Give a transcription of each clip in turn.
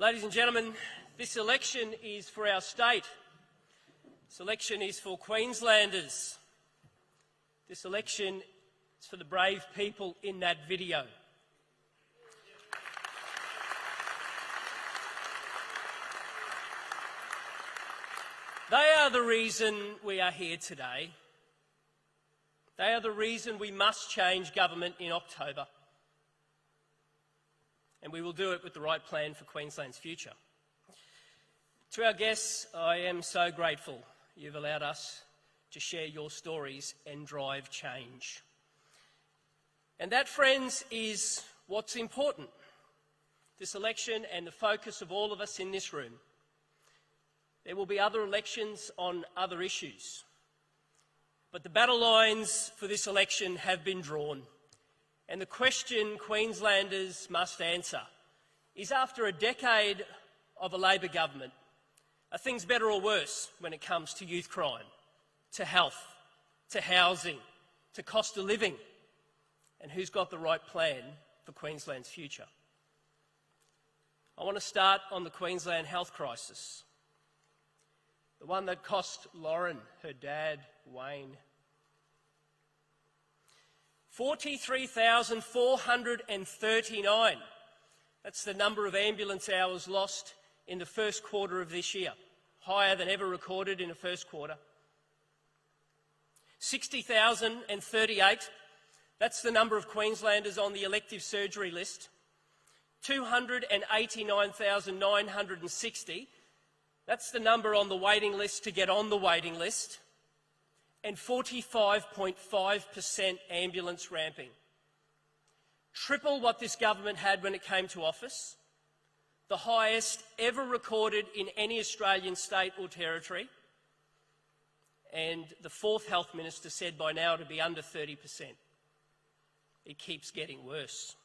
Ladies and gentlemen, this election is for our state. This election is for Queenslanders. This election is for the brave people in that video. They are the reason we are here today. They are the reason we must change government in October. And we will do it with the right plan for Queensland's future. To our guests, I am so grateful you've allowed us to share your stories and drive change. And that, friends, is what's important. This election and the focus of all of us in this room. There will be other elections on other issues. But the battle lines for this election have been drawn. And the question Queenslanders must answer is, after a decade of a Labor government, are things better or worse when it comes to youth crime, to health, to housing, to cost of living? And who's got the right plan for Queensland's future? I want to start on the Queensland health crisis, the one that cost Lauren, her dad, Wayne, 43,439. That's the number of ambulance hours lost in the first quarter of this year, higher than ever recorded in the first quarter. 60,038, that's the number of Queenslanders on the elective surgery list. 289,960, that's the number on the waiting list to get on the waiting list. And 45.5% ambulance ramping. Triple what this government had when it came to office, the highest ever recorded in any Australian state or territory, and the fourth health minister said by now to be under 30%. It keeps getting worse.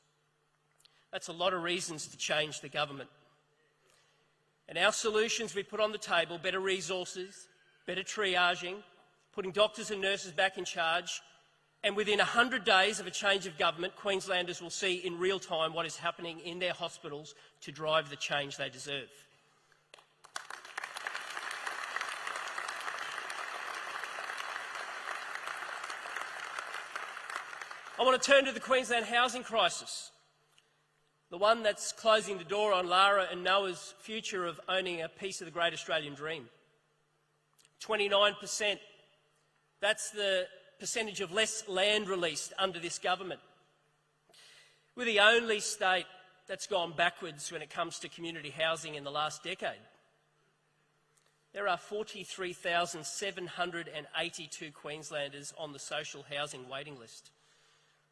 That's a lot of reasons to change the government. And our solutions we put on the table: better resources, better triaging, putting doctors and nurses back in charge, and within 100 days of a change of government, Queenslanders will see in real time what is happening in their hospitals to drive the change they deserve. I want to turn to the Queensland housing crisis, the one that's closing the door on Lara and Noah's future of owning a piece of the great Australian dream. 29%. That's the percentage of less land released under this government. We're the only state that's gone backwards when it comes to community housing in the last decade. There are 43,782 Queenslanders on the social housing waiting list.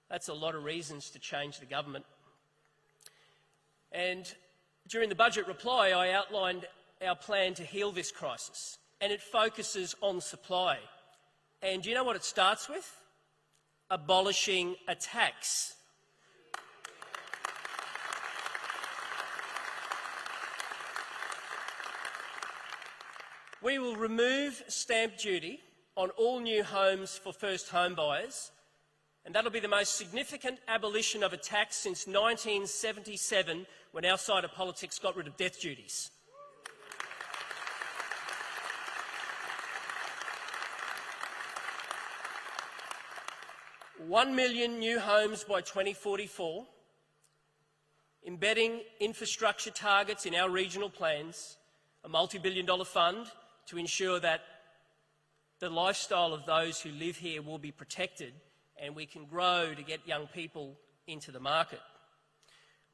That's a lot of reasons to change the government. And during the budget reply, I outlined our plan to heal this crisis, and it focuses on supply. And do you know what it starts with? Abolishing a tax. We will remove stamp duty on all new homes for first home buyers, and that'll be the most significant abolition of a tax since 1977, when our side of politics got rid of death duties. 1 million new homes by 2044, embedding infrastructure targets in our regional plans, a multi-billion-dollar fund to ensure that the lifestyle of those who live here will be protected and we can grow to get young people into the market.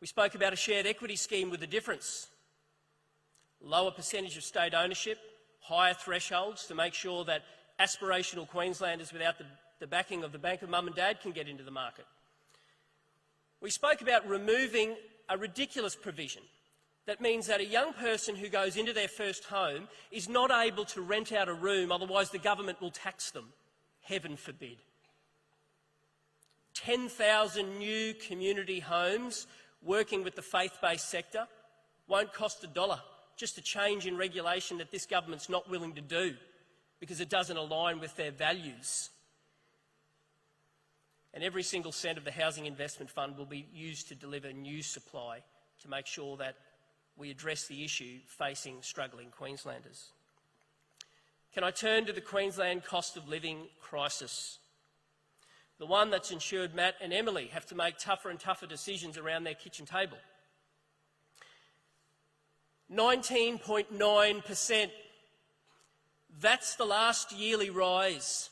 We spoke about a shared equity scheme with a difference. Lower percentage of state ownership, higher thresholds to make sure that aspirational Queenslanders without the backing of the bank of mum and dad can get into the market. We spoke about removing a ridiculous provision that means that a young person who goes into their first home is not able to rent out a room, otherwise the government will tax them. Heaven forbid. 10,000 new community homes working with the faith-based sector won't cost $1, just a change in regulation that this government's not willing to do because it doesn't align with their values. And every single cent of the Housing Investment Fund will be used to deliver new supply to make sure that we address the issue facing struggling Queenslanders. Can I turn to the Queensland cost of living crisis? The one that's ensured Matt and Emily have to make tougher and tougher decisions around their kitchen table. 19.9%. That's the last yearly rise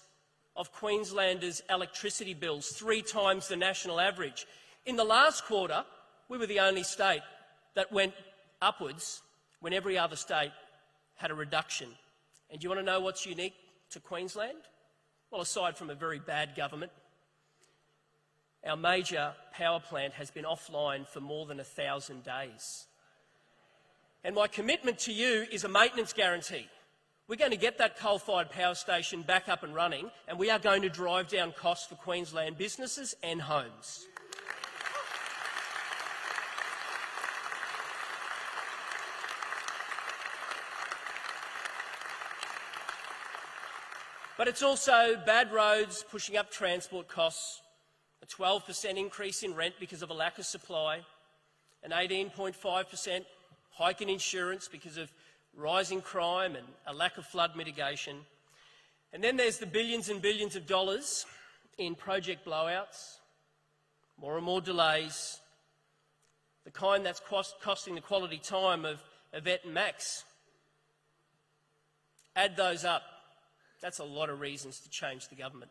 of Queenslanders' electricity bills, 3 times the national average. In the last quarter, we were the only state that went upwards when every other state had a reduction. And do you want to know what's unique to Queensland? Well, aside from a very bad government, our major power plant has been offline for more than 1,000 days. And my commitment to you is a maintenance guarantee. We're going to get that coal-fired power station back up and running, and we are going to drive down costs for Queensland businesses and homes. But it's also bad roads pushing up transport costs, a 12% increase in rent because of a lack of supply, an 18.5% hike in insurance because of rising crime and a lack of flood mitigation. And then there's the billions and billions of dollars in project blowouts, more and more delays, the kind that's costing the quality time of Yvette and Max. Add those up. That's a lot of reasons to change the government.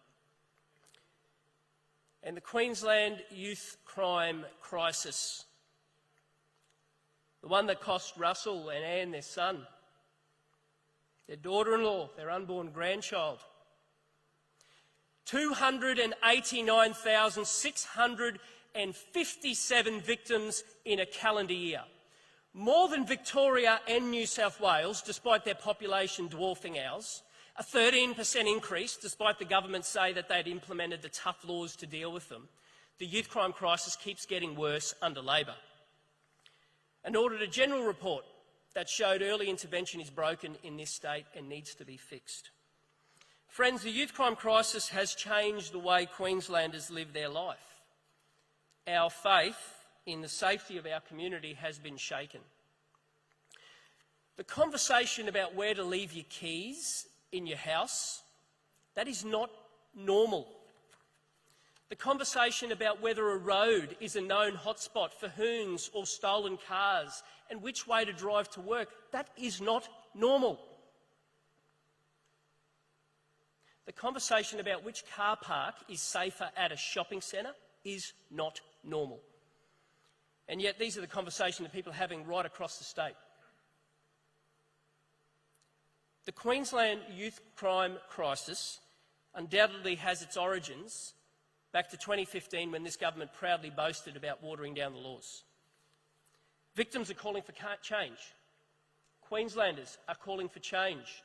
And the Queensland youth crime crisis, the one that cost Russell and Anne, their son, their daughter-in-law, their unborn grandchild, 289,657 victims in a calendar year. More than Victoria and New South Wales, despite their population dwarfing ours. A 13% increase, despite the government say that they'd implemented the tough laws to deal with them. The youth crime crisis keeps getting worse under Labor. And ordered a general report that showed early intervention is broken in this state and needs to be fixed. Friends, the youth crime crisis has changed the way Queenslanders live their life. Our faith in the safety of our community has been shaken. The conversation about where to leave your keys in your house, that is not normal. The conversation about whether a road is a known hotspot for hoons or stolen cars and which way to drive to work, that is not normal. The conversation about which car park is safer at a shopping centre is not normal. And yet these are the conversations that people are having right across the state. The Queensland youth crime crisis undoubtedly has its origins back to 2015 when this government proudly boasted about watering down the laws. Victims are calling for change. Queenslanders are calling for change.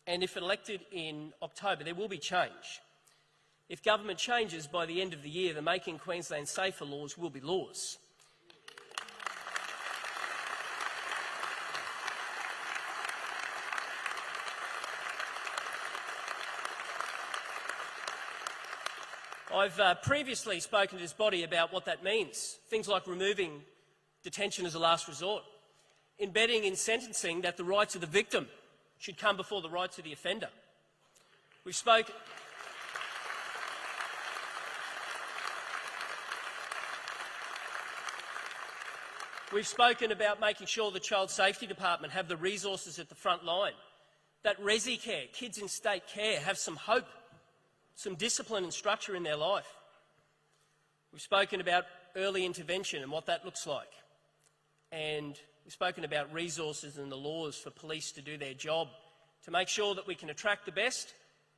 And if elected in October, there will be change. If government changes by the end of the year, the Making Queensland Safer laws will be laws. I've previously spoken to this body about what that means. Things like removing detention as a last resort, embedding in sentencing that the rights of the victim should come before the rights of the offender. We've spoken about making sure the Child Safety Department have the resources at the front line, that Resi Care, kids in state care, have some hope, some discipline and structure in their life. We've spoken about early intervention and what that looks like. And we've spoken about resources and the laws for police to do their job, to make sure that we can attract the best,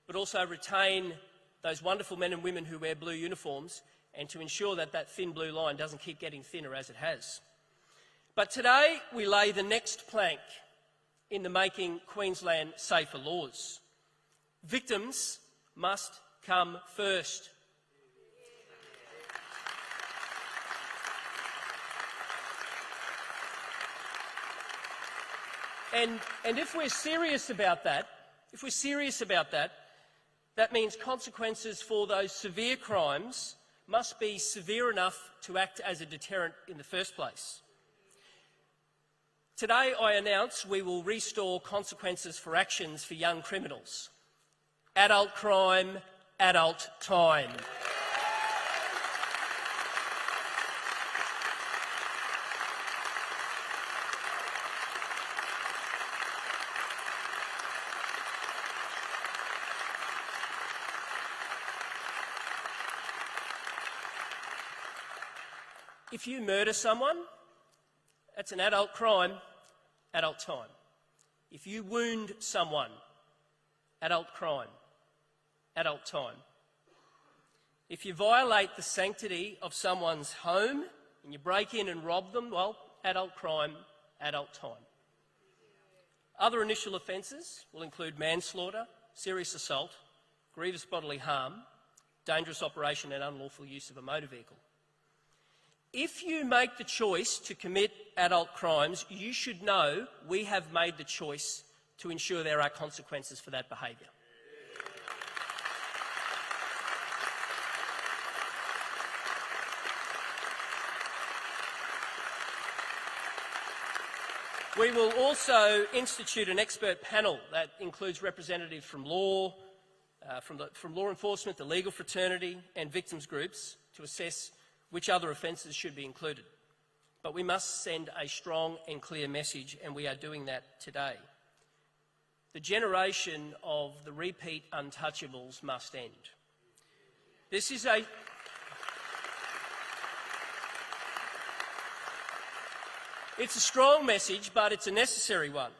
but also retain those wonderful men and women who wear blue uniforms, and to ensure that that thin blue line doesn't keep getting thinner as it has. But today we lay the next plank in the Making Queensland Safer laws. Victims must come first. And if we're serious about that, that means consequences for those severe crimes must be severe enough to act as a deterrent in the first place. Today I announce we will restore consequences for actions for young criminals. Adult crime, adult time. If you murder someone, that's an adult crime, adult time. If you wound someone, adult crime, adult time. If you violate the sanctity of someone's home and you break in and rob them, well, adult crime, adult time. Other initial offences will include manslaughter, serious assault, grievous bodily harm, dangerous operation and unlawful use of a motor vehicle. If you make the choice to commit adult crimes, you should know we have made the choice to ensure there are consequences for that behaviour. We will also institute an expert panel that includes representatives from law, from law enforcement, the legal fraternity and victims groups to assess which other offences should be included. But we must send a strong and clear message, and we are doing that today. The generation of the repeat untouchables must end. This is It's a strong message, but it's a necessary one.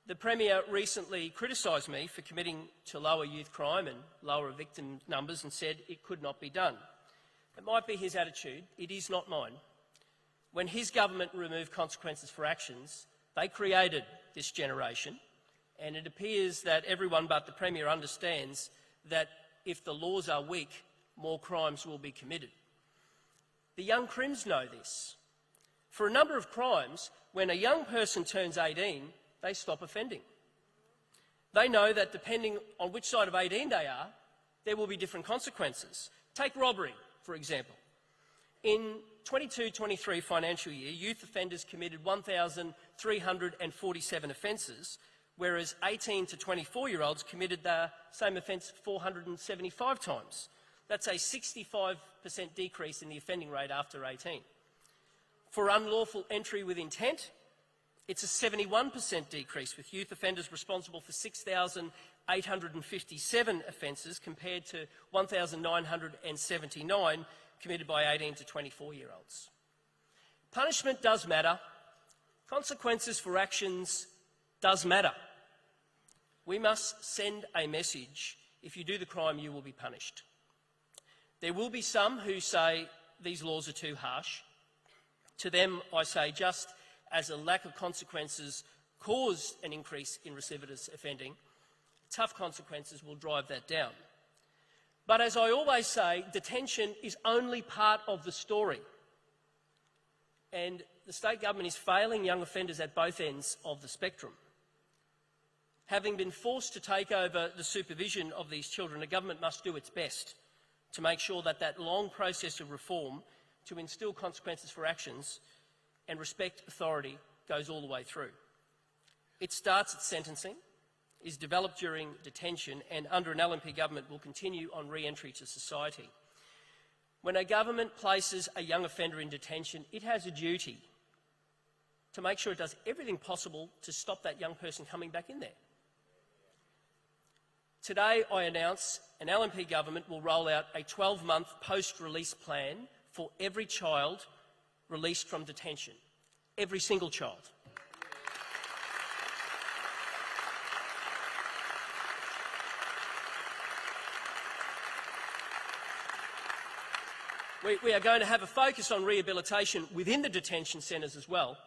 The Premier recently criticised me for committing to lower youth crime and lower victim numbers and said it could not be done. It might be his attitude, it is not mine. When his government removed consequences for actions, they created this generation, and it appears that everyone but the Premier understands that if the laws are weak, more crimes will be committed. The young crims know this. For a number of crimes, when a young person turns 18, they stop offending. They know that depending on which side of 18 they are, there will be different consequences. Take robbery, for example. In 22-23 financial year, youth offenders committed 1,347 offences, whereas 18 to 24-year-olds committed the same offence 475 times. That's a 65% decrease in the offending rate after 18. For unlawful entry with intent, it's a 71% decrease, with youth offenders responsible for 6,857 offences compared to 1,979 committed by 18 to 24-year-olds. Punishment does matter. Consequences for actions does matter. We must send a message: if you do the crime, you will be punished. There will be some who say these laws are too harsh. To them, I say, just as a lack of consequences caused an increase in recidivist offending, tough consequences will drive that down. But as I always say, detention is only part of the story. And the state government is failing young offenders at both ends of the spectrum. Having been forced to take over the supervision of these children, the government must do its best to make sure that that long process of reform to instil consequences for actions and respect authority goes all the way through. It starts at sentencing, is developed during detention, and under an LNP government will continue on re-entry to society. When a government places a young offender in detention, it has a duty to make sure it does everything possible to stop that young person coming back in there. Today I announce an LNP government will roll out a 12-month post-release plan for every child released from detention. Every single child. We are going to have a focus on rehabilitation within the detention centres as well,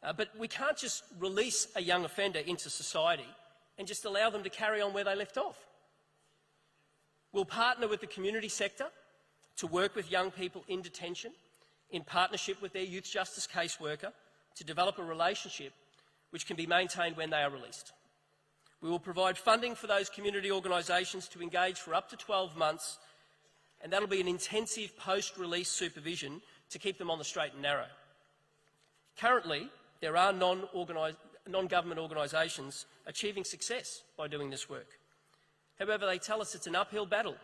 but we can't just release a young offender into society and just allow them to carry on where they left off. We'll partner with the community sector to work with young people in detention in partnership with their youth justice caseworker to develop a relationship which can be maintained when they are released. We will provide funding for those community organisations to engage for up to 12 months, and that'll be an intensive post-release supervision to keep them on the straight and narrow. Currently, there are non-government organisations achieving success by doing this work. However, they tell us it's an uphill battle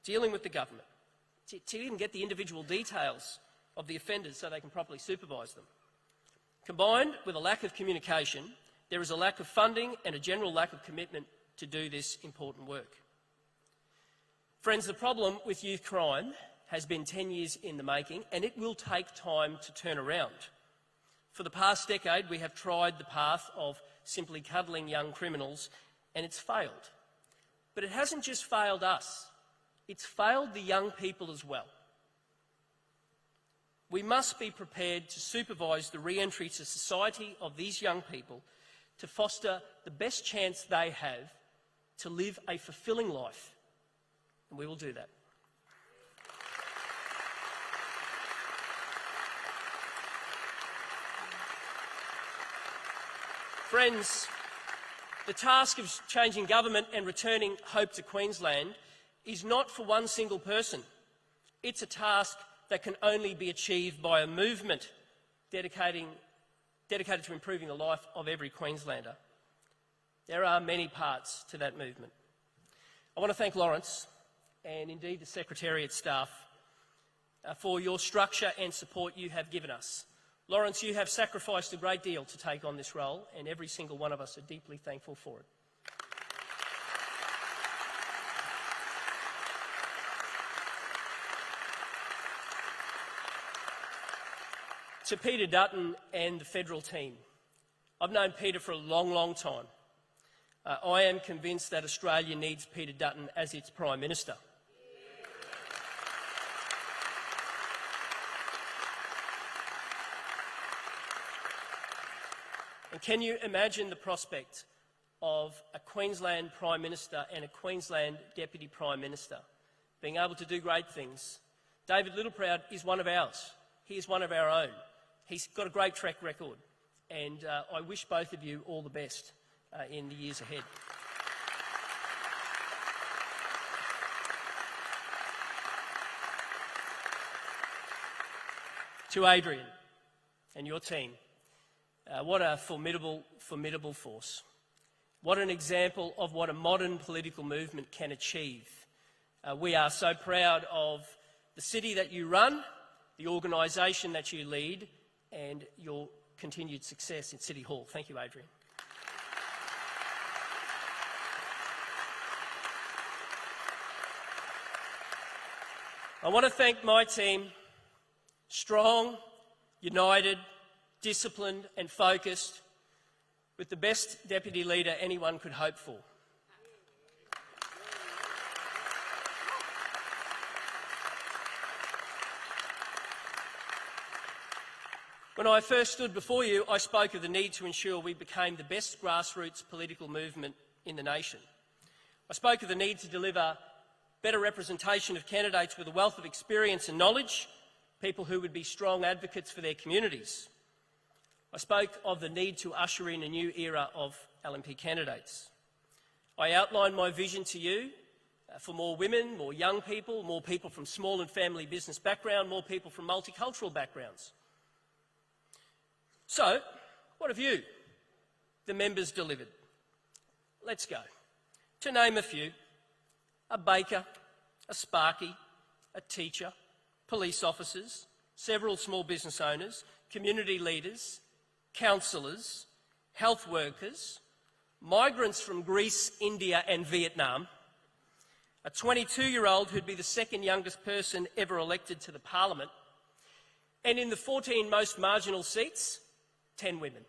dealing with the government to even get the individual details of the offenders so they can properly supervise them. Combined with a lack of communication, there is a lack of funding and a general lack of commitment to do this important work. Friends, the problem with youth crime has been 10 years in the making, and it will take time to turn around. For the past decade, we have tried the path of simply cuddling young criminals, and it's failed. But it hasn't just failed us, it's failed the young people as well. We must be prepared to supervise the re-entry to society of these young people to foster the best chance they have to live a fulfilling life, and we will do that. Friends, the task of changing government and returning hope to Queensland is not for one single person. It's a task that can only be achieved by a movement dedicated to improving the life of every Queenslander. There are many parts to that movement. I want to thank Lawrence and indeed the Secretariat staff for your structure and support you have given us. Lawrence, you have sacrificed a great deal to take on this role, and every single one of us are deeply thankful for it. To Peter Dutton and the federal team, I've known Peter for a long, long time. I am convinced that Australia needs Peter Dutton as its Prime Minister. And can you imagine the prospect of a Queensland Prime Minister and a Queensland Deputy Prime Minister being able to do great things? David Littleproud is one of ours. He is one of our own. He's got a great track record, and I wish both of you all the best in the years ahead. To Adrian and your team, what a formidable force. What an example of what a modern political movement can achieve. We are so proud of the city that you run, the organisation that you lead, and your continued success in City Hall. Thank you, Adrian. I want to thank my team, strong, united, disciplined and focused, with the best deputy leader anyone could hope for. When I first stood before you, I spoke of the need to ensure we became the best grassroots political movement in the nation. I spoke of the need to deliver better representation of candidates with a wealth of experience and knowledge, people who would be strong advocates for their communities. I spoke of the need to usher in a new era of LNP candidates. I outlined my vision to you for more women, more young people, more people from small and family business background, more people from multicultural backgrounds. So, what have you, the members, delivered? Let's go. To name a few: a baker, a sparky, a teacher, police officers, several small business owners, community leaders, councillors, health workers, migrants from Greece, India and Vietnam, a 22-year-old who'd be the second youngest person ever elected to the Parliament, and in the 14 most marginal seats, 10 women.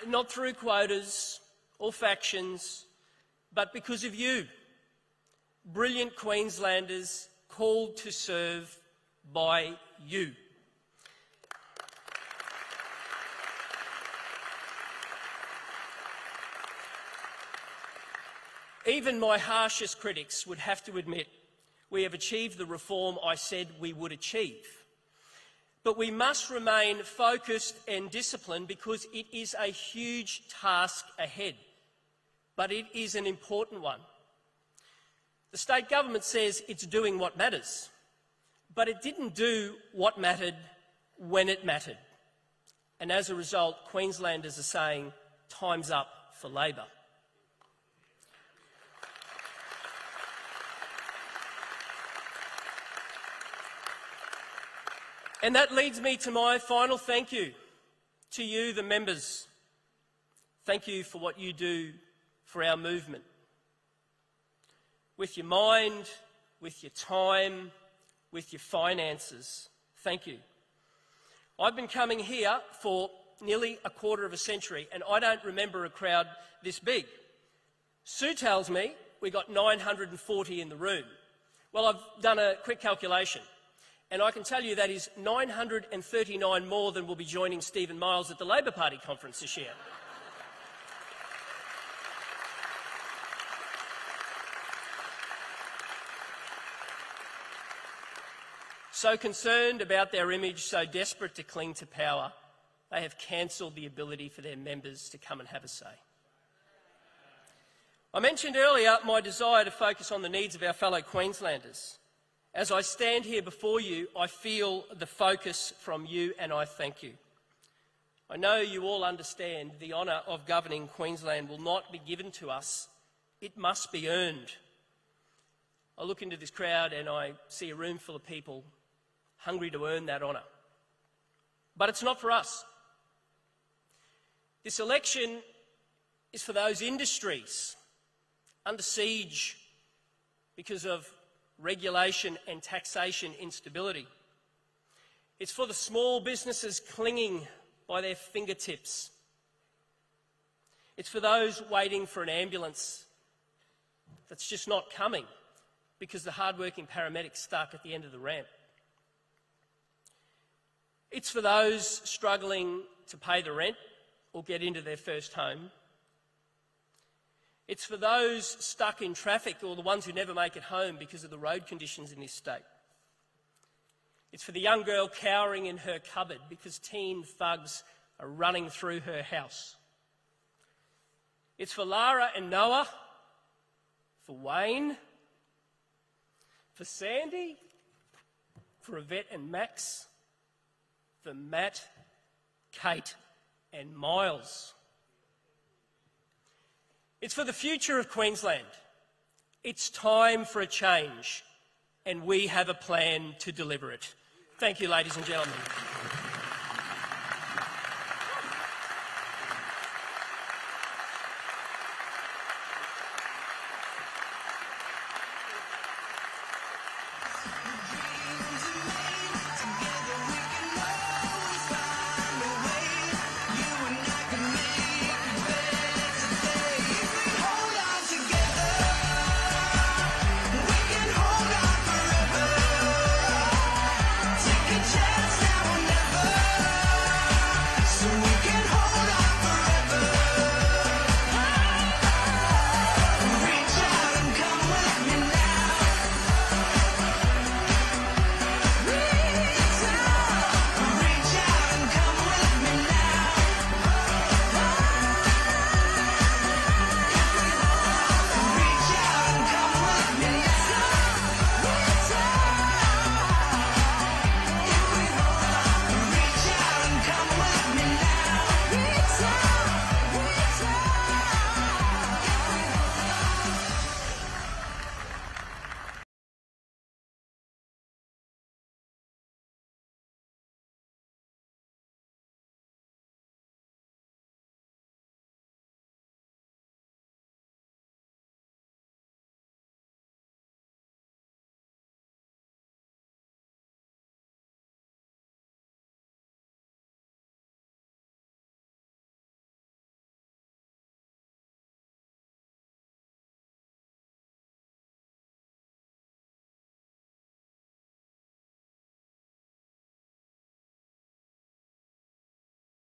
Not through quotas or factions, but because of you, brilliant Queenslanders called to serve by you. Even my harshest critics would have to admit we have achieved the reform I said we would achieve. But we must remain focused and disciplined because it is a huge task ahead. but it is an important one. The state government says it's doing what matters, but it didn't do what mattered when it mattered. And as a result, Queenslanders are saying, time's up for Labor. And that leads me to my final thank you to you, the members. Thank you for what you do for our movement. With your mind, with your time, with your finances. Thank you. I've been coming here for nearly a quarter of a century, and I don't remember a crowd this big. Sue tells me we got 940 in the room. Well, I've done a quick calculation, and I can tell you that is 939 more than will be joining Stephen Miles at the Labor Party conference this year. So concerned about their image, so desperate to cling to power, they have cancelled the ability for their members to come and have a say. I mentioned earlier my desire to focus on the needs of our fellow Queenslanders. As I stand here before you, I feel the focus from you, and I thank you. I know you all understand the honour of governing Queensland will not be given to us. It must be earned. I look into this crowd and I see a room full of people hungry to earn that honour. But it's not for us. This election is for those industries under siege because of regulation and taxation instability. It's for the small businesses clinging by their fingertips. It's for those waiting for an ambulance that's just not coming because the hard-working paramedic's stuck at the end of the ramp. It's for those struggling to pay the rent or get into their first home. It's for those stuck in traffic or the ones who never make it home because of the road conditions in this state. It's for the young girl cowering in her cupboard because teen thugs are running through her house. It's for Lara and Noah, for Wayne, for Sandy, for Yvette and Max, for Matt, Kate and Miles. It's for the future of Queensland. It's time for a change, and we have a plan to deliver it. Thank you, ladies and gentlemen. Reach out and come with me now.